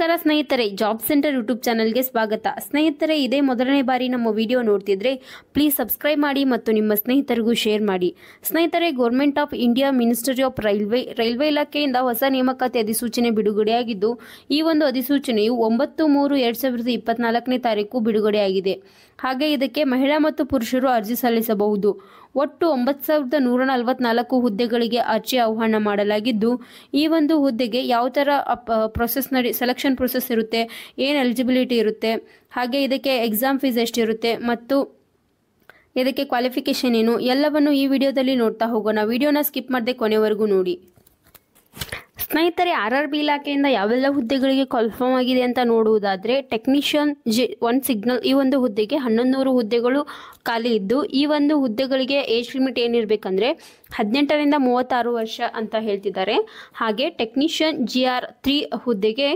ನಮಸ್ಕಾರ ಸ್ನೇಹಿತರೆ, job centre YouTube ಚಾನಲ್ಗೆ ಸ್ವಾಗತ. ಸ್ನೇಹಿತರೆ, ಇದೇ ಮೊದಲನೇ ಬಾರಿ ನಮ್ಮ ವಿಡಿಯೋ ನೋಡ್ತಿದ್ರೆ ಪ್ಲೀಸ್ ಸಬ್ಸ್ಕ್ರೈಬ್ ಮಾಡಿ ಮತ್ತು ನಿಮ್ಮ ಸ್ನೇಹಿತರಿಗೂ ಶೇರ್ ಮಾಡಿ. ಸ್ನೇಹಿತರೆ, government of India ministry of railway ಇಲಾಖೆಯಿಂದ ಹೊಸ ನೇಮಕಾತಿ ಅಧಿಸೂಚನೆ ಬಿಡುಗಡೆಯಾಗಿದ್ದು, ಈ ಒಂದು ಅಧಿಸೂಚನೆಯು 9/3/2024ನೇ ತಾರೀಕು ಬಿಡುಗಡೆಯಾಗಿದೆ. ಹಾಗೆ ಇದಕ್ಕೆ ಮಹಿಳಾ ಮತ್ತು ಪುರುಷರು ಅರ್ಜಿ ಸಲ್ಲಿಸಬಹುದು. ಒಟ್ಟು 9,144 ಹುದ್ದೆಗಳಿಗೆ ಅರ್ಜಿ ಆಹ್ವಾನ ಮಾಡಲಾಗಿದ್ದು, ಈ ಒಂದು ಹುದ್ದೆಗೆ ಯಾವ ಥರ ಸೆಲೆಕ್ಷನ್ ಪ್ರೊಸೆಸ್ ಇರುತ್ತೆ, ಏನು ಎಲಿಜಿಬಿಲಿಟಿ ಇರುತ್ತೆ, ಹಾಗೆ ಇದಕ್ಕೆ ಎಕ್ಸಾಮ್ ಫೀಸ್ ಎಷ್ಟಿರುತ್ತೆ ಮತ್ತು ಇದಕ್ಕೆ ಕ್ವಾಲಿಫಿಕೇಶನ್ ಏನು ಎಲ್ಲವನ್ನು ಈ ವಿಡಿಯೋದಲ್ಲಿ ನೋಡ್ತಾ ಹೋಗೋಣ. ವಿಡಿಯೋನ ಸ್ಕಿಪ್ ಮಾಡದೆ ಕೊನೆವರೆಗೂ ನೋಡಿ. ಸ್ನೇಹಿತರೆ, RRB ಇಲಾಖೆಯಿಂದ ಯಾವೆಲ್ಲ ಹುದ್ದೆಗಳಿಗೆ ಕನ್ಫರ್ಮ್ ಆಗಿದೆ ಅಂತ ನೋಡುವುದಾದರೆ, ಟೆಕ್ನಿಷಿಯನ್ G1 ಸಿಗ್ನಲ್ ಈ ಒಂದು ಹುದ್ದೆಗೆ 1100 ಹುದ್ದೆಗಳು ಖಾಲಿ ಇದ್ದು, ಈ ಒಂದು ಹುದ್ದೆಗಳಿಗೆ ಏಜ್ ಲಿಮಿಟ್ ಏನಿರಬೇಕಂದ್ರೆ 18ರಿಂದ 36 ವರ್ಷ ಅಂತ ಹೇಳ್ತಿದ್ದಾರೆ. ಹಾಗೆ ಟೆಕ್ನಿಷಿಯನ್ GR3 ಹುದ್ದೆಗೆ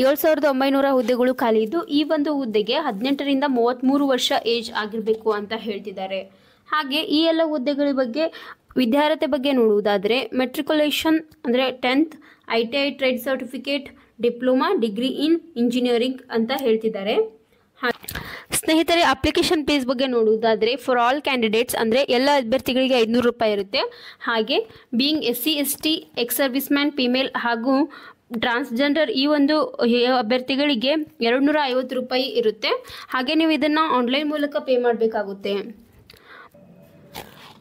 7,900 ಹುದ್ದೆಗಳು ಖಾಲಿ ಇದ್ದು, ಈ ಒಂದು ಹುದ್ದೆಗೆ 18ರಿಂದ 33 ವರ್ಷ ಏಜ್ ಆಗಿರಬೇಕು ಅಂತ ಹೇಳ್ತಿದ್ದಾರೆ. ಹಾಗೆ ಈ ಎಲ್ಲ ಹುದ್ದೆಗಳ ಬಗ್ಗೆ ವಿದ್ಯಾರ್ಹತೆ ಬಗ್ಗೆ ನೋಡುವುದಾದರೆ, ಮೆಟ್ರಿಕ್ಯುಲೇಷನ್ ಅಂದರೆ 10th, ITI trade certificate, diploma, degree in engineering ಅಂತ ಹೇಳ್ತಿದ್ದಾರೆ. ಸ್ನೇಹಿತರೆ, ಅಪ್ಲಿಕೇಶನ್ ಫೀಸ್ ಬಗ್ಗೆ ನೋಡುವುದಾದರೆ, ಫಾರ್ ಆಲ್ ಕ್ಯಾಂಡಿಡೇಟ್ಸ್ ಅಂದರೆ ಎಲ್ಲ ಅಭ್ಯರ್ಥಿಗಳಿಗೆ 500 ರೂಪಾಯಿ ಇರುತ್ತೆ. ಹಾಗೆ being SC ST, ex service man, female ಹಾಗೂ ಟ್ರಾನ್ಸ್ಜೆಂಡರ್ ಈ ಒಂದು ಅಭ್ಯರ್ಥಿಗಳಿಗೆ 250 ರೂಪಾಯಿ ಇರುತ್ತೆ. ಹಾಗೆ ನೀವು ಇದನ್ನು ಆನ್ಲೈನ್ ಮೂಲಕ ಪೇ ಮಾಡಬೇಕಾಗುತ್ತೆ.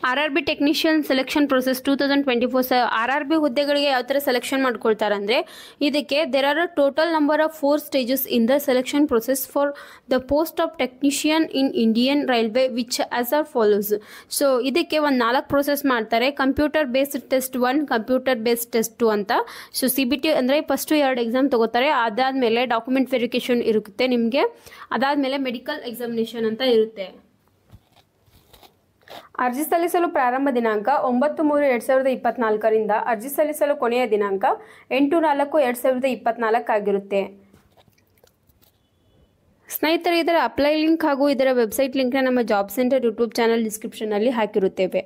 RRB technician selection process 2024 RRB ಹುದ್ದೆಗಳಿಗೆ ಯಾವ ಥರ ಸೆಲೆಕ್ಷನ್ ಮಾಡ್ಕೊಳ್ತಾರೆ ಅಂದರೆ, ಇದಕ್ಕೆ there are a total number of 4 stages in the selection process for the post of technician in Indian railway which as are follows. So ಇದಕ್ಕೆ ಒಂದು 4 process ಮಾಡ್ತಾರೆ. Computer based test 1, computer based test 2 ಅಂತ. So CBT ಅಂದರೆ first 2 exam ತಗೋತಾರೆ. ಅದಾದಮೇಲೆ document verification ಇರುತ್ತೆ ನಿಮಗೆ. ಅದಾದಮೇಲೆ ಮೆಡಿಕಲ್ ಎಕ್ಸಾಮಿನೇಷನ್ ಅಂತ ಇರುತ್ತೆ. ಅರ್ಜಿ ಸಲ್ಲಿಸಲು ಪ್ರಾರಂಭ ದಿನಾಂಕ 9/3/2024ರಿಂದ ಅರ್ಜಿ ಸಲ್ಲಿಸಲು ಕೊನೆಯ ದಿನಾಂಕ 8/4/2024 ಆಗಿರುತ್ತೆ. ಸ್ನೇಹಿತರೆ, ಇದರ ಅಪ್ಲೈ ಲಿಂಕ್ ಹಾಗೂ ಇದರ ವೆಬ್ಸೈಟ್ ಲಿಂಕ್ನ ನಮ್ಮ ಜಾಬ್ ಸೆಂಟರ್ ಯೂಟ್ಯೂಬ್ ಚಾನಲ್ ಡಿಸ್ಕ್ರಿಪ್ಷನಲ್ಲಿ ಹಾಕಿರುತ್ತೇವೆ.